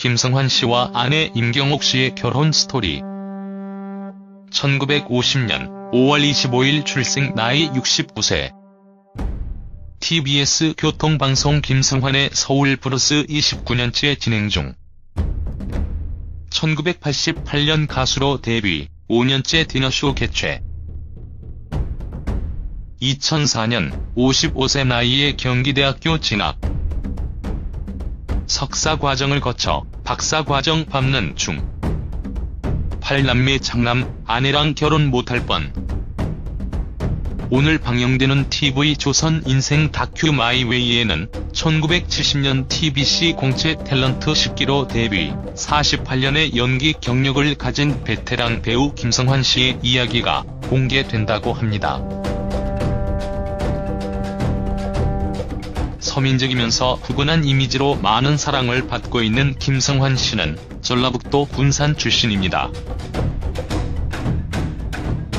김성환 씨와 아내 임경옥 씨의 결혼 스토리. 1950년 5월 25일 출생, 나이 69세. TBS 교통방송 김성환의 서울 브루스 29년째 진행 중. 1988년 가수로 데뷔, 5년째 디너쇼 개최. 2004년 55세 나이에 경기대학교 진학. 석사 과정을 거쳐 박사 과정 밟는 중. 8남매 장남, 아내랑 결혼 못할 뻔. 오늘 방영되는 TV조선 인생 다큐 마이웨이에는 1970년 TBC 공채 탤런트 10기로 데뷔, 48년의 연기 경력을 가진 베테랑 배우 김성환 씨의 이야기가 공개된다고 합니다. 서민적이면서 푸근한 이미지로 많은 사랑을 받고 있는 김성환 씨는 전라북도 군산 출신입니다.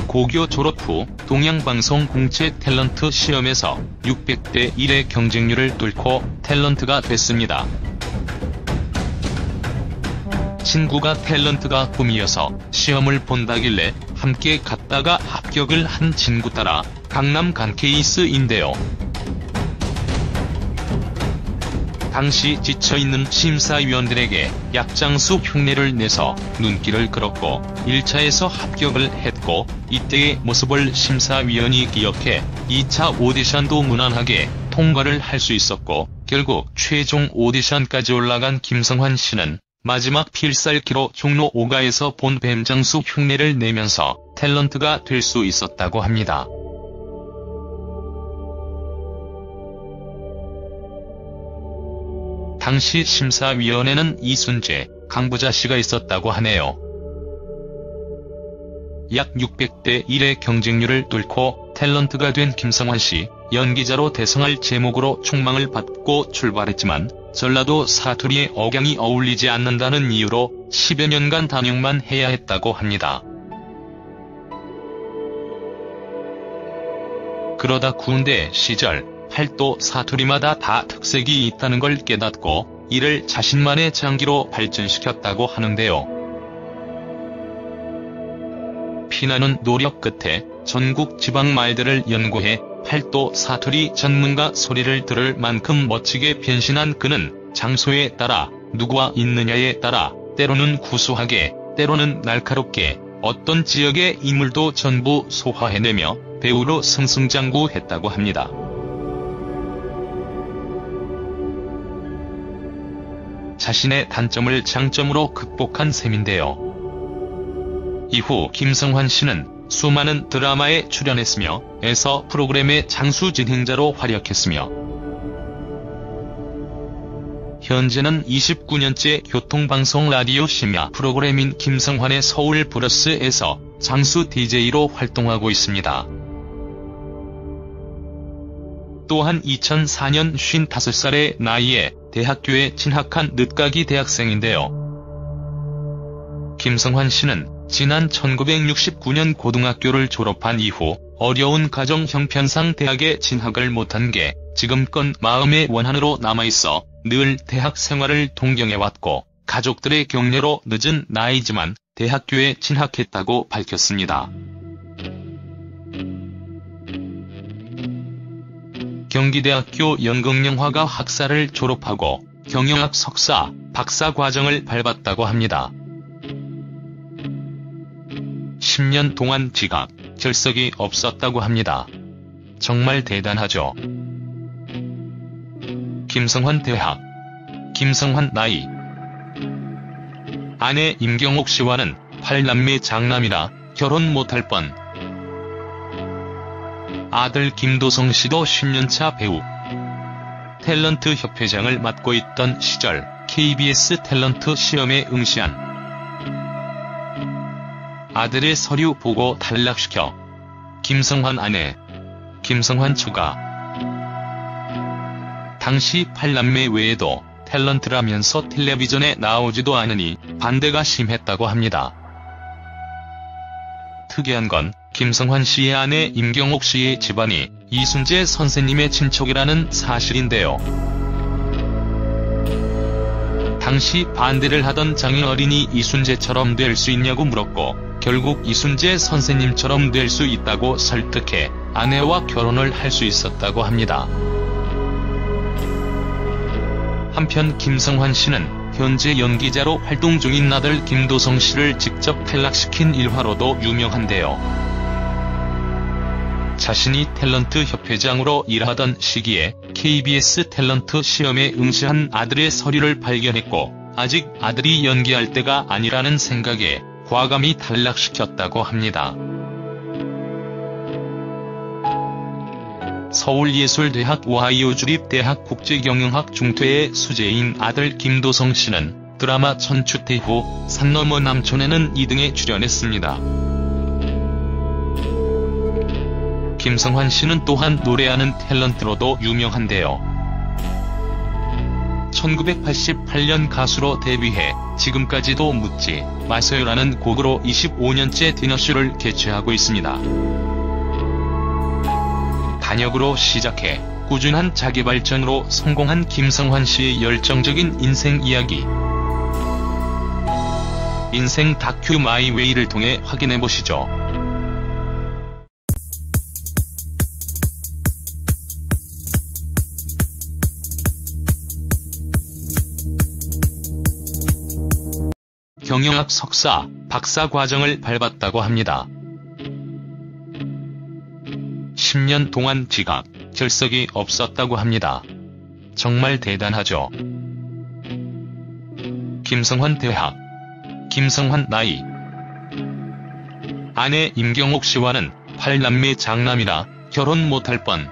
고교 졸업 후 동양방송 공채 탤런트 시험에서 600대 1의 경쟁률을 뚫고 탤런트가 됐습니다. 친구가 탤런트가 꿈이어서 시험을 본다길래 함께 갔다가 합격을 한 친구 따라 강남 간 케이스인데요. 당시 지쳐있는 심사위원들에게 약장수 흉내를 내서 눈길을 끌었고 1차에서 합격을 했고, 이때의 모습을 심사위원이 기억해 2차 오디션도 무난하게 통과를 할 수 있었고, 결국 최종 오디션까지 올라간 김성환 씨는 마지막 필살기로 종로 5가에서 본 뱀장수 흉내를 내면서 탤런트가 될 수 있었다고 합니다. 당시 심사위원회는 이순재, 강부자 씨가 있었다고 하네요. 약 600대 1의 경쟁률을 뚫고 탤런트가 된 김성환 씨, 연기자로 대성할 제목으로 촉망을 받고 출발했지만 전라도 사투리에 억양이 어울리지 않는다는 이유로 10여 년간 단역만 해야 했다고 합니다. 그러다 군대 시절 팔도 사투리마다 다 특색이 있다는 걸 깨닫고 이를 자신만의 장기로 발전시켰다고 하는데요. 피나는 노력 끝에 전국 지방 말들을 연구해 팔도 사투리 전문가 소리를 들을 만큼 멋지게 변신한 그는 장소에 따라, 누구와 있느냐에 따라 때로는 구수하게, 때로는 날카롭게 어떤 지역의 인물도 전부 소화해내며 배우로 승승장구했다고 합니다. 자신의 단점을 장점으로 극복한 셈인데요. 이후 김성환 씨는 수많은 드라마에 출연했으며 에서 프로그램의 장수 진행자로 활약했으며, 현재는 29년째 교통방송 라디오 심야 프로그램인 김성환의 서울 브러스에서 장수 DJ로 활동하고 있습니다. 또한 2004년 55살의 나이에 대학교에 진학한 늦가기 대학생인데요. 김성환 씨는 지난 1969년 고등학교를 졸업한 이후 어려운 가정 형편상 대학에 진학을 못한 게 지금껏 마음의 원한으로 남아있어 늘 대학 생활을 동경해왔고, 가족들의 격려로 늦은 나이지만 대학교에 진학했다고 밝혔습니다. 경기대학교 연극영화과 학사를 졸업하고 경영학 석사, 박사 과정을 밟았다고 합니다. 10년 동안 지각, 결석이 없었다고 합니다. 정말 대단하죠. 김성환 대학. 김성환 나이. 아내 임경옥 씨와는 8남매 장남이라 결혼 못할 뻔. 아들 김도성 씨도 10년차 배우. 탤런트 협회장을 맡고 있던 시절 KBS 탤런트 시험에 응시한. 아들의 서류 보고 탈락시켜. 김성환 아내. 김성환 추가. 당시 8남매 외에도 탤런트라면서 텔레비전에 나오지도 않으니 반대가 심했다고 합니다. 특이한 건 김성환 씨의 아내 임경옥 씨의 집안이 이순재 선생님의 친척이라는 사실인데요. 당시 반대를 하던 장인어른이 이순재처럼 될 수 있냐고 물었고 결국 이순재 선생님처럼 될 수 있다고 설득해 아내와 결혼을 할 수 있었다고 합니다. 한편 김성환 씨는 현재 연기자로 활동 중인 아들 김도성 씨를 직접 탈락시킨 일화로도 유명한데요. 자신이 탤런트 협회장으로 일하던 시기에 KBS 탤런트 시험에 응시한 아들의 서류를 발견했고 아직 아들이 연기할 때가 아니라는 생각에 과감히 탈락시켰다고 합니다. 서울예술대학 오하이오 주립대학 국제경영학 중퇴의 수재인 아들 김도성 씨는 드라마 천추태 후 산 너머 남촌에는 2등에 출연했습니다. 김성환 씨는 또한 노래하는 탤런트로도 유명한데요. 1988년 가수로 데뷔해 지금까지도 묻지 마세요라는 곡으로 25년째 디너쇼를 개최하고 있습니다. 단역으로 시작해 꾸준한 자기발전으로 성공한 김성환 씨의 열정적인 인생 이야기. 인생 다큐 마이 웨이를 통해 확인해보시죠. 경영학 석사, 박사 과정을 밟았다고 합니다. 10년 동안 지각, 결석이 없었다고 합니다. 정말 대단하죠. 김성환 대학. 김성환 나이. 아내 임경옥 씨와는 8남매 장남이라 결혼 못할 뻔.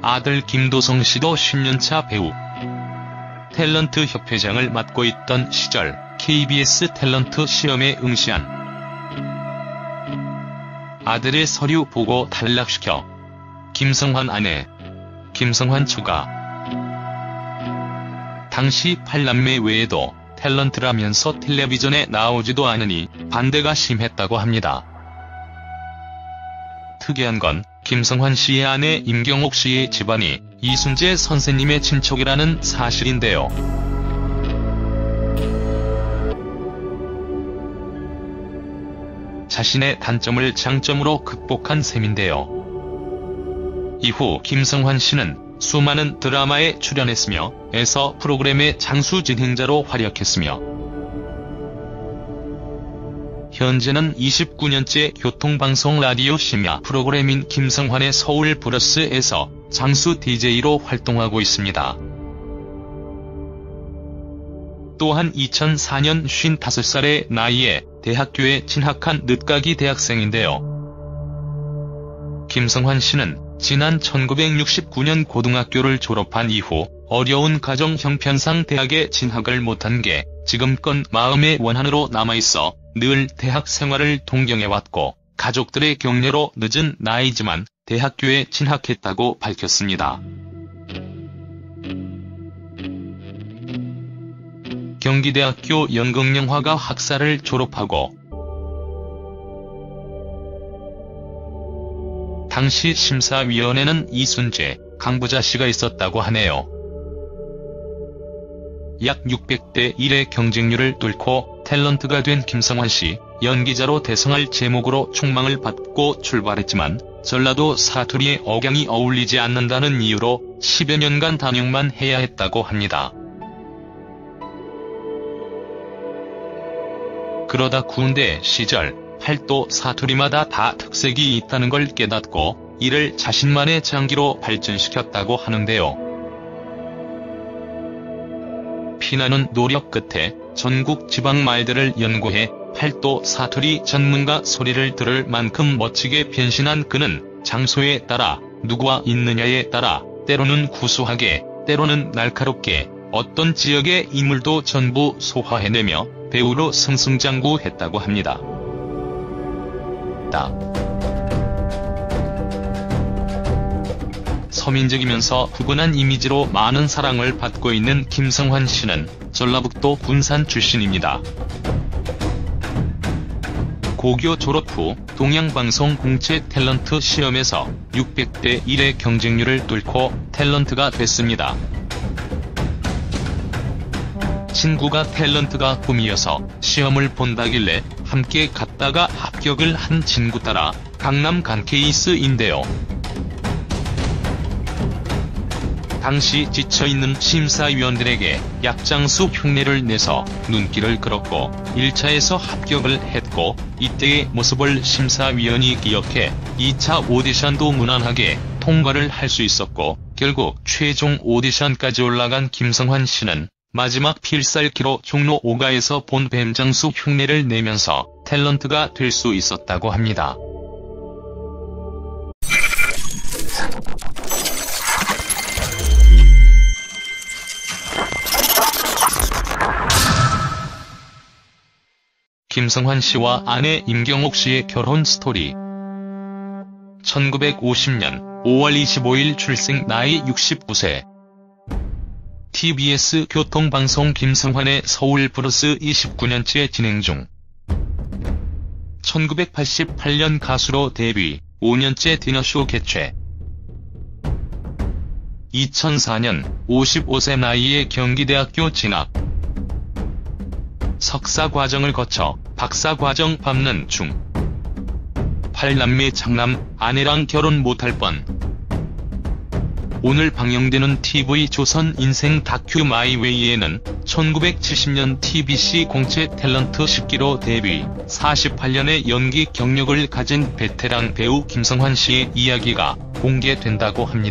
아들 김도성 씨도 10년차 배우. 탤런트 협회장을 맡고 있던 시절 KBS 탤런트 시험에 응시한 아들의 서류 보고 탈락시켜 김성환 아내 김성환 추가. 당시 8남매 외에도 탤런트라면서 텔레비전에 나오지도 않으니 반대가 심했다고 합니다. 특이한 건 김성환 씨의 아내 임경옥 씨의 집안이 이순재 선생님의 친척이라는 사실인데요. 자신의 단점을 장점으로 극복한 셈인데요. 이후 김성환 씨는 수많은 드라마에 출연했으며 에서 프로그램의 장수 진행자로 활약했으며 현재는 29년째 교통방송 라디오 심야 프로그램인 김성환의 서울 브러스에서 장수 DJ로 활동하고 있습니다. 또한 2004년 55살의 나이에 대학교에 진학한 늦가기 대학생인데요. 김성환 씨는 지난 1969년 고등학교를 졸업한 이후 어려운 가정 형편상 대학에 진학을 못한 게 지금껏 마음의 원한으로 남아있어 늘 대학 생활을 동경해왔고 가족들의 격려로 늦은 나이지만 대학교에 진학했다고 밝혔습니다. 경기대학교 연극영화과 학사를 졸업하고 당시 심사위원회는 이순재, 강부자 씨가 있었다고 하네요. 약 600대 1의 경쟁률을 뚫고 탤런트가 된 김성환 씨, 연기자로 대성할 제목으로 촉망을 받고 출발했지만 전라도 사투리의 억양이 어울리지 않는다는 이유로 10여 년간 단역만 해야 했다고 합니다. 그러다 군대 시절 팔도 사투리마다 다 특색이 있다는 걸 깨닫고 이를 자신만의 장기로 발전시켰다고 하는데요. 피나는 노력 끝에 전국 지방 말들을 연구해 팔도 사투리 전문가 소리를 들을 만큼 멋지게 변신한 그는 장소에 따라 누구와 있느냐에 따라 때로는 구수하게 때로는 날카롭게 어떤 지역의 인물도 전부 소화해내며 배우로 승승장구했다고 합니다. 서민적이면서 푸근한 이미지로 많은 사랑을 받고 있는 김성환 씨는 전라북도 군산 출신입니다. 고교 졸업 후 동양방송 공채 탤런트 시험에서 600대 1의 경쟁률을 뚫고 탤런트가 됐습니다. 친구가 탤런트가 꿈이어서 시험을 본다길래 함께 갔다가 합격을 한 친구 따라 강남 간 케이스인데요. 당시 지쳐있는 심사위원들에게 약장수 흉내를 내서 눈길을 끌었고 1차에서 합격을 했고, 이때의 모습을 심사위원이 기억해 2차 오디션도 무난하게 통과를 할 수 있었고, 결국 최종 오디션까지 올라간 김성환 씨는 마지막 필살기로 종로 5가에서 본 뱀장수 흉내를 내면서 탤런트가 될 수 있었다고 합니다. 김성환 씨와 아내 임경옥 씨의 결혼 스토리. 1950년 5월 25일 출생, 나이 69세. TBS 교통방송 김성환의 서울 브루스 29년째 진행 중. 1988년 가수로 데뷔, 5년째 디너쇼 개최. 2004년 55세 나이에 경기대학교 진학. 석사 과정을 거쳐 박사 과정 밟는 중. 8남매 장남, 아내랑 결혼 못할 뻔. 오늘 방영되는 TV조선 인생 다큐 마이웨이에는 1970년 TBC 공채 탤런트 10기로 데뷔, 48년의 연기 경력을 가진 베테랑 배우 김성환 씨의 이야기가 공개된다고 합니다.